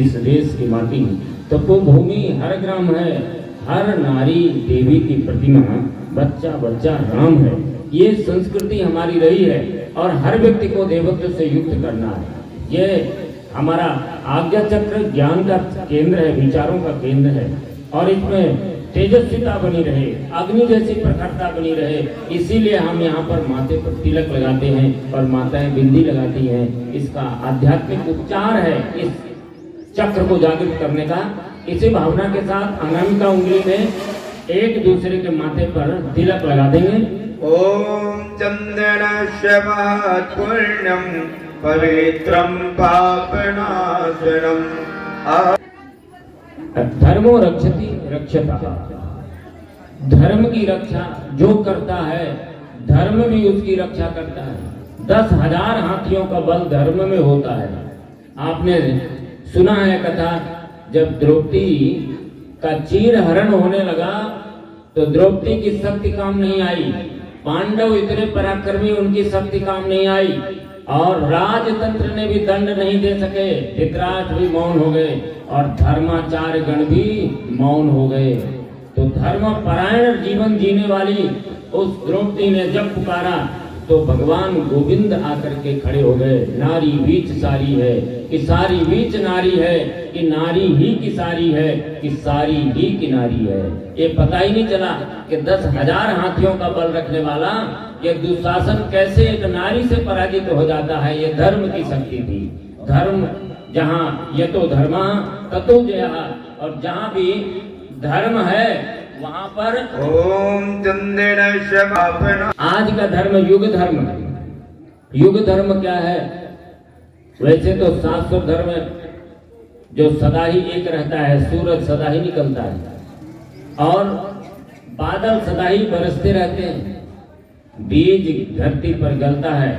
इस देश की माटी, तपोभूमि हर ग्राम है, हर नारी देवी की प्रतिमा, बच्चा बच्चा राम है। ये संस्कृति हमारी रही है और हर व्यक्ति को देवत्व से युक्त करना है। ये हमारा आज्ञा चक्र ज्ञान का केंद्र है, विचारों का केंद्र है और इसमें तेजस्विता बनी रहे, अग्नि जैसी प्रखरता बनी रहे, इसीलिए हम यहाँ पर माथे पर तिलक लगाते हैं और माताएं बिंदी लगाती हैं। इसका आध्यात्मिक उपचार है इस चक्र को जागृत करने का। इसी भावना के साथ अनामिका उंगली में एक दूसरे के माथे पर तिलक लगा देंगे। ओम चंदनस्य पुण्यम पवित्रम पापनाशनम। धर्मो रक्षति रक्षता, धर्म की रक्षा जो करता है धर्म भी उसकी रक्षा करता है। 10,000 हाथियों का बल धर्म में होता है। आपने सुना है कथा, जब द्रौपदी का चीर हरण होने लगा तो द्रौपदी की शक्ति काम नहीं आई, पांडव इतने पराक्रमी उनकी शक्ति काम नहीं आई और राजतंत्र ने भी दंड नहीं दे सके, धृतराष्ट्र भी मौन हो गए और धर्माचार्य गण भी मौन हो गए। तो धर्म परायण जीवन जीने वाली उस द्रौपदी ने जब पुकारा तो भगवान गोविंद आकर के खड़े हो गए। नारी बीच सारी है कि सारी बीच नारी है, कि नारी ही की सारी है, कि सारी ही की नारी है। ये पता ही नहीं चला कि 10,000 हाथियों का बल रखने वाला ये दुशासन कैसे एक नारी से पराजित हो जाता है। ये धर्म की शक्ति थी। धर्म जहाँ ये तो धर्मा ततो जया, और जहाँ भी धर्म है वहाँ पर ओम चंदनस्य पापना। आज का धर्म युग धर्म। युग धर्म क्या है? वैसे तो शाश्वत धर्म जो सदा ही एक रहता है, सूरज सदा ही निकलता है और बादल सदा ही बरसते रहते हैं, बीज धरती पर गलता है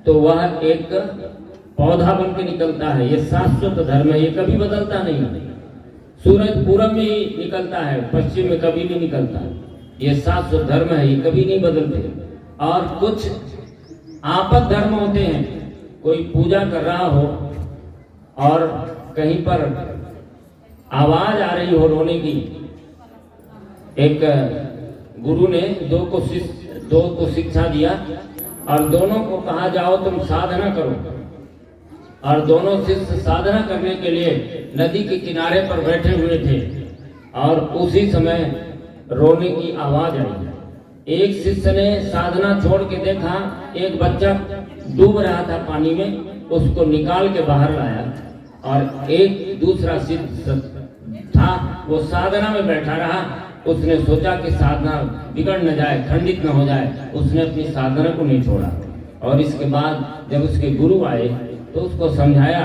तो वह एक पौधा बन के निकलता है। ये शाश्वत धर्म है, ये कभी बदलता नहीं। सूरज पूरब में ही निकलता है, पश्चिम में कभी नहीं निकलता। ये शाश्वत धर्म है, ये कभी नहीं बदलते। और कुछ आपद धर्म होते हैं, कोई पूजा कर रहा हो और कहीं पर आवाज आ रही हो रोने की। एक गुरु ने दो को शिक्षा दिया और दोनों को कहा जाओ तुम साधना करो, और दोनों शिष्य साधना करने के लिए नदी के किनारे पर बैठे हुए थे और उसी समय रोने की आवाज आई। एक शिष्य ने साधना छोड़ के देखा, एक बच्चा डूब रहा था पानी में, उसको निकाल के बाहर लाया और एक दूसरा शिष्य था वो साधना में बैठा रहा। उसने सोचा कि साधना बिगड़ न जाए, खंडित न हो जाए, उसने अपनी साधना को नहीं छोड़ा। और इसके बाद जब उसके गुरु आए तो उसको समझाया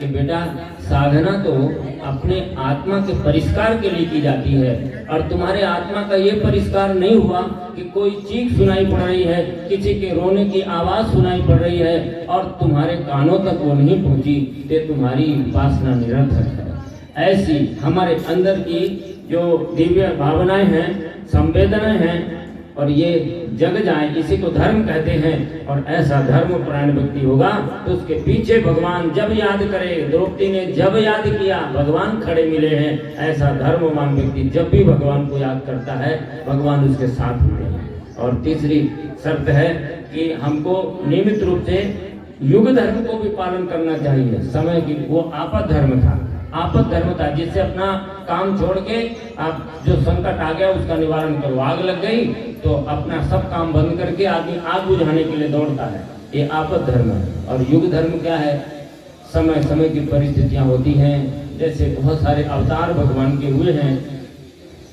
कि बेटा साधना तो अपने आत्मा के परिष्कार के लिए की जाती है और तुम्हारे आत्मा का ये परिष्कार नहीं हुआ कि कोई चीख सुनाई पड़ रही है, किसी के रोने की आवाज सुनाई पड़ रही है और तुम्हारे कानों तक वो नहीं पहुंची, तो तुम्हारी उपासना निरर्थक है। ऐसी हमारे अंदर की जो दिव्य भावनाएं हैं, संवेदनाएं हैं और ये जग जाए, इसी को धर्म कहते हैं। और ऐसा धर्मपरायण व्यक्ति होगा तो उसके पीछे भगवान जब याद करे, द्रौपदी ने जब याद किया भगवान खड़े मिले हैं। ऐसा धर्मवान व्यक्ति जब भी भगवान को याद करता है भगवान उसके साथ होते हैं। और तीसरी शर्त है कि हमको नियमित रूप से युग धर्म को भी पालन करना चाहिए। समय की वो आपद धर्म था, आपद धर्म था जिससे अपना काम छोड़ के आप जो संकट आ गया उसका निवारण करो। आग लग गई तो अपना सब काम बंद करके आदमी आग बुझाने के लिए दौड़ता है, ये आपद धर्म है। और युग धर्म क्या है? समय समय की परिस्थितियां होती हैं, जैसे बहुत सारे अवतार भगवान के हुए हैं,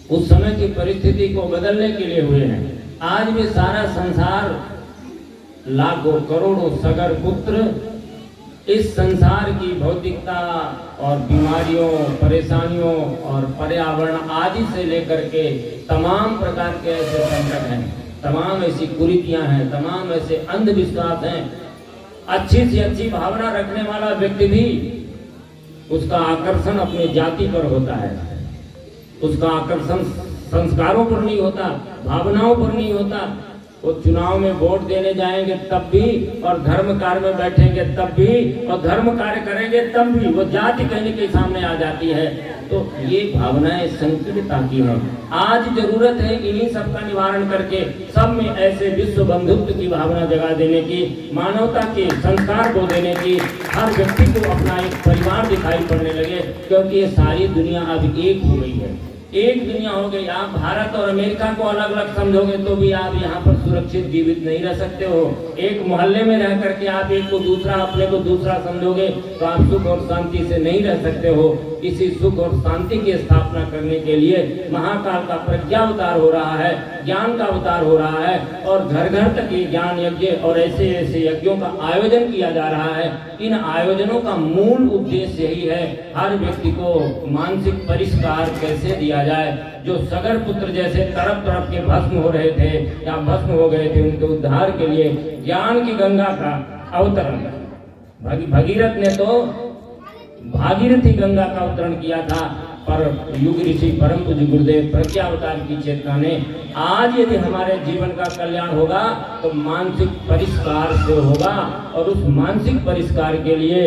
उस समय की परिस्थिति को बदलने के लिए हुए हैं। आज भी सारा संसार लाखों करोड़ों सगर पुत्र इस संसार की भौतिकता और बीमारियों, परेशानियों और पर्यावरण आदि से लेकर के तमाम प्रकार के ऐसे संकट हैं, तमाम ऐसी कुरीतियां हैं, तमाम ऐसे अंधविश्वास हैं। अच्छी से अच्छी भावना रखने वाला व्यक्ति भी उसका आकर्षण अपनी जाति पर होता है, उसका आकर्षण संस्कारों पर नहीं होता, भावनाओं पर नहीं होता, वो चुनाव में वोट देने जाएंगे तब भी, और धर्म कार्य में बैठेंगे तब भी, और धर्म कार्य करेंगे तब भी वो जाति कहने के सामने आ जाती है। तो ये भावनाएं संकीर्णता की हैं। आज जरूरत है इन्हीं सब का निवारण करके सब में ऐसे विश्व बंधुत्व की भावना जगा देने की, मानवता के संस्कार को देने की, हर व्यक्ति को अपना एक परिवार दिखाई पड़ने लगे, क्योंकि ये सारी दुनिया अब एक हो गई है, एक दुनिया हो गई। आप भारत और अमेरिका को अलग अलग समझोगे तो भी आप यहाँ पर सुरक्षित जीवित नहीं रह सकते हो। एक मोहल्ले में रह करके आप एक को दूसरा, अपने को दूसरा समझोगे तो आप सुख और शांति से नहीं रह सकते हो। इसी सुख और शांति की स्थापना करने के लिए महाकाल का प्रज्ञा अवतार हो रहा है, ज्ञान का अवतार हो रहा है, और घर घर तक ये ज्ञान यज्ञ और ऐसे ऐसे यज्ञों का आयोजन किया जा रहा है। इन आयोजनों का मूल उद्देश्य यही है, हर व्यक्ति को मानसिक परिष्कार कैसे दिया जाए। जो सगर पुत्र जैसे तरफ तरफ के भस्म हो रहे थे या भस्म हो गए थे, उनके उद्धार के लिए ज्ञान की गंगा का अवतरण भगीरथ ने तो भागीरथी गंगा का अवतरण किया था, पर युग ऋषि परम पूज्य गुरुदेव प्रज्ञा अवतार की चेतना ने आज यदि हमारे जीवन का कल्याण होगा तो मानसिक परिष्कार से होगा, और उस मानसिक परिष्कार के लिए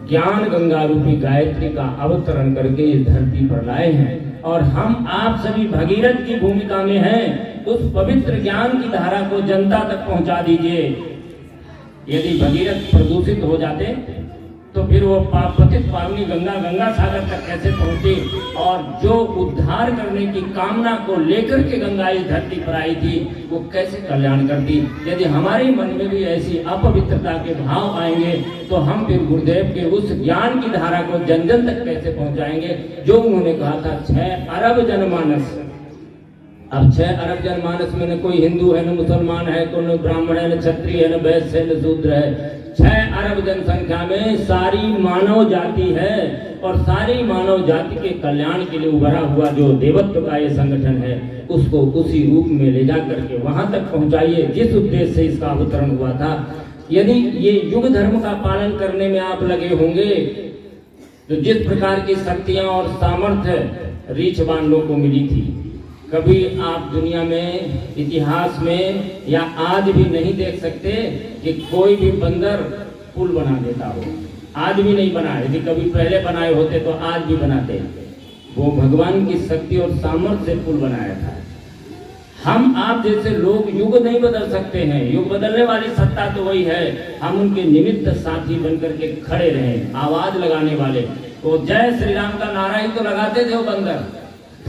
ज्ञान गंगा रूपी गायत्री का अवतरण करके इस धरती पर लाए हैं। और हम आप सभी भगीरथ की भूमिका में हैं। उस पवित्र ज्ञान की धारा को जनता तक पहुंचा दीजिए। यदि भगीरथ प्रदूषित हो जाते तो फिर वो पतित पावनी गंगा गंगा सागर तक कैसे पहुंची, और जो उद्धार करने की कामना को लेकर के गंगा इस धरती पर आई थी वो कैसे कल्याण करती। यदि हमारे मन में भी ऐसी अपवित्रता के भाव आएंगे तो हम फिर गुरुदेव के उस ज्ञान की धारा को जन जन तक कैसे पहुंचाएंगे, जो उन्होंने कहा था 6 अरब जनमानस। अब 6 अरब जनमानस में न कोई हिंदू है, न मुसलमान है, न ब्राह्मण है, न क्षत्रिय है, न वैश्य है, न शूद्र है। 6 अरब जनसंख्या में सारी मानव जाति है, और सारी मानव जाति के कल्याण के लिए उभरा हुआ जो देवत्व का ये संगठन है, उसको उसी रूप में ले जा करके वहां तक पहुंचाइए जिस उद्देश्य से इसका अवतरण हुआ था। यदि ये युग धर्म का पालन करने में आप लगे होंगे तो जिस प्रकार की शक्तियां और सामर्थ्य रीछ बांधों को मिली थी, कभी आप दुनिया में इतिहास में या आज भी नहीं देख सकते कि कोई भी बंदर पुल बना देता हो। आज भी नहीं बना, यदि कभी पहले बनाए होते तो आज भी बनाते। वो भगवान की शक्ति और सामर्थ्य से पुल बनाया था। हम आप जैसे लोग युग नहीं बदल सकते हैं, युग बदलने वाली सत्ता तो वही है। हम उनके निमित्त साथी बनकर के खड़े रहें, आवाज लगाने वाले। वो जय श्री राम का नारा ही तो लगाते थे वो बंदर,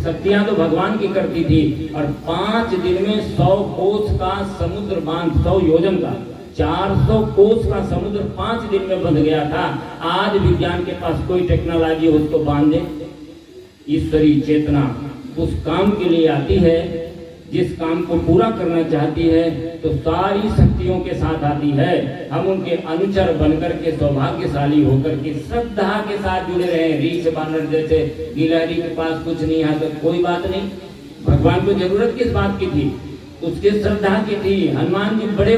शक्तियां तो भगवान की करती थी। और 5 दिन में 100 कोस का समुद्र बांध, 100 योजन का 400 कोस का समुद्र 5 दिन में बंध गया था। आज विज्ञान के पास कोई टेक्नोलॉजी उसको बांधे। ईश्वरीय चेतना उस काम के लिए आती है जिस काम को पूरा करना चाहती है, तो सारी शक्तियों के साथ आती है। हम उनके अनुचर बनकर के सौभाग्यशाली होकर के श्रद्धा के साथ जुड़े रहे। रीछ बानर जैसे गिलहरी के पास कुछ नहीं है तो कोई बात नहीं, भगवान को जरूरत किस बात की थी, उसके श्रद्धा की थी। हनुमान जी बड़े